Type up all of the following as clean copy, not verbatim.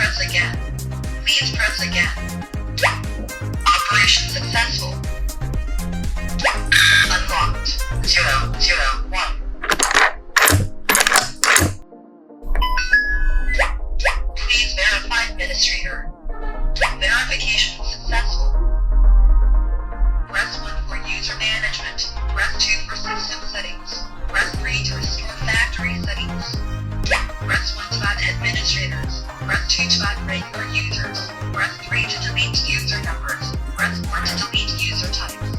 press again. Please press again. Operation successful. Unlocked. 001. Please verify administrator. Verification successful. Press 1 for user management. Press 2 for system settings. Press 3 to restore factory settings. Press 1 to add administrators. Press 2 to add regular users. Press 3 to delete user numbers. Press 4 to delete user types.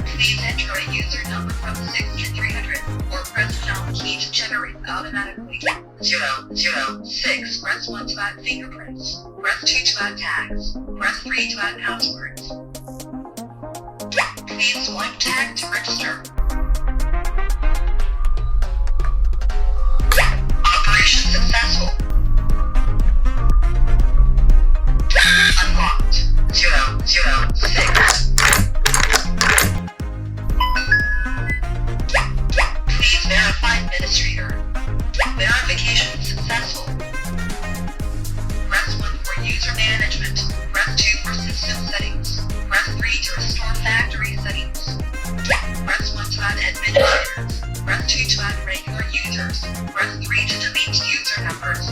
Please enter a user number from 6 to 300 or press pound key to generate automatically. 006. Press 1 to add fingerprints. Press 2 to add tags. Press 3 to add passwords. Please swipe tag to register. Operation successful. Unlocked. 006. Please verify administrator. Verification successful. Press 1 for user management. Press 2 for system settings. Press 3 to restore factory settings. Press 1 to add administrators. Press 2 to add regular users. Press 3 to delete user numbers.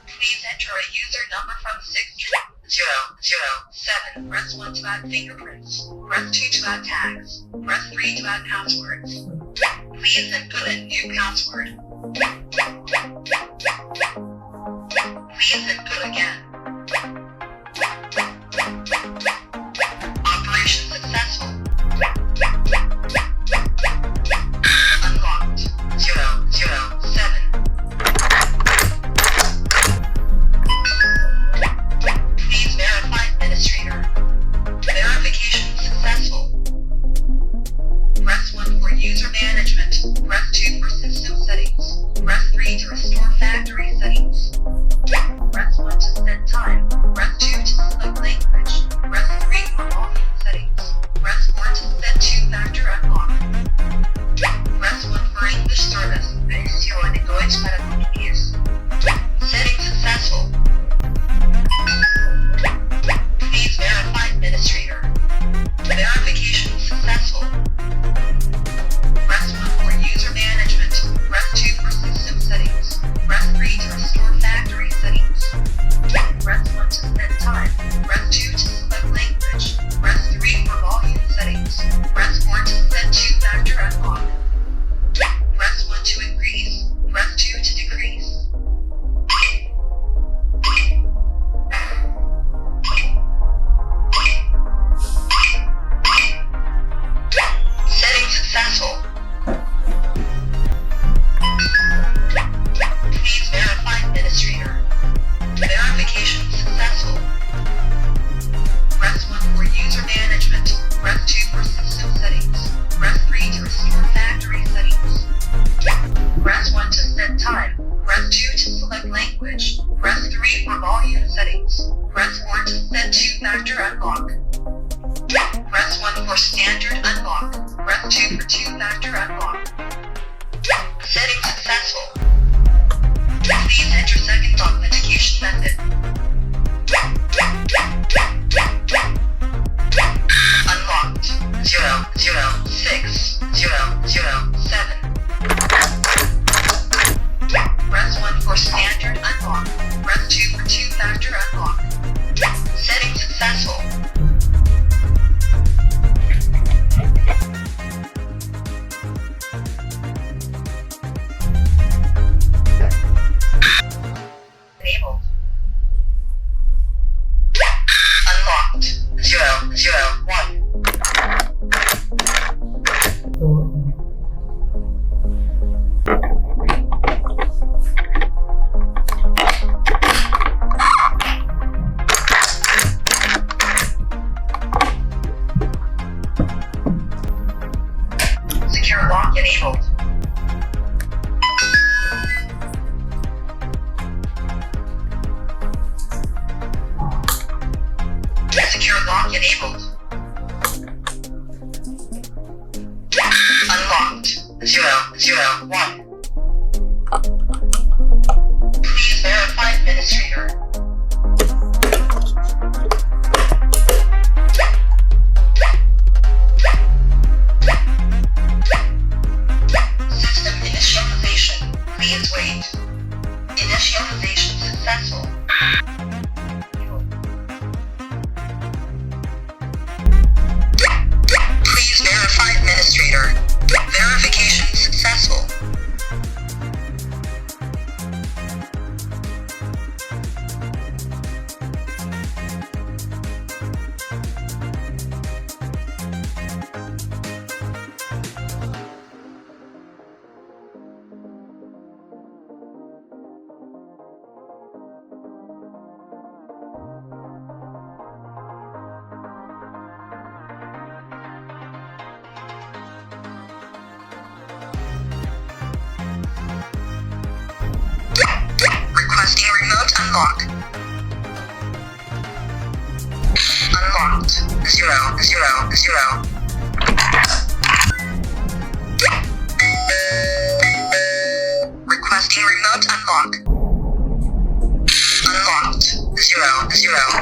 Please enter a user number from 6007. Press 1 to add fingerprints. Press 2 to add tags. Press 3 to add passwords. Please input a new password. Please input again. Operation successful. Unlocked. 007. Please verify administrator. Verification successful. Press 1 for user management. Press 2 for system settings. Press 3 to restore factory settings. Press 1 to set time. Press 2 to select language. Press 3 for volume settings. Press 4 to set 2-factor unlock. Press 1 for English service. Bentuk in Deutsch Paradoxes. Setting successful. Please verify administrator. Verification successful. Press 1 for user management. Press 2 for system settings. Press 3 to restore factory settings. Press 1 to set time. Press 2 to select language. Press 3 for volume settings. Press 4 to set 2-factor unlock. Press 1 to increase. Press 2 to decrease. Setting successful. Please verify administrator. Verification successful. Press 1 for user management. Press 2 for system settings. Press 3 to restore factory settings. Press 1 to set time. Press 2 to select language. Press 3 for volume settings. Press 4 to set 2-factor unlock. Press 1 for standard unlock. Press 2 for 2-factor unlock. Setting successful. Please enter second authentication method. Unlocked. 006-007. Press 1 for standard unlock. Press 2 for 2-factor unlock. Setting successful. Enabled. Unlocked. 001. Secure lock enabled. Secure lock enabled. Unlocked. 001. Please verify administrator. Please verify administrator. Verification successful. Requesting remote unlock. Unlocked. 000. Requesting remote unlock. Unlocked. 000.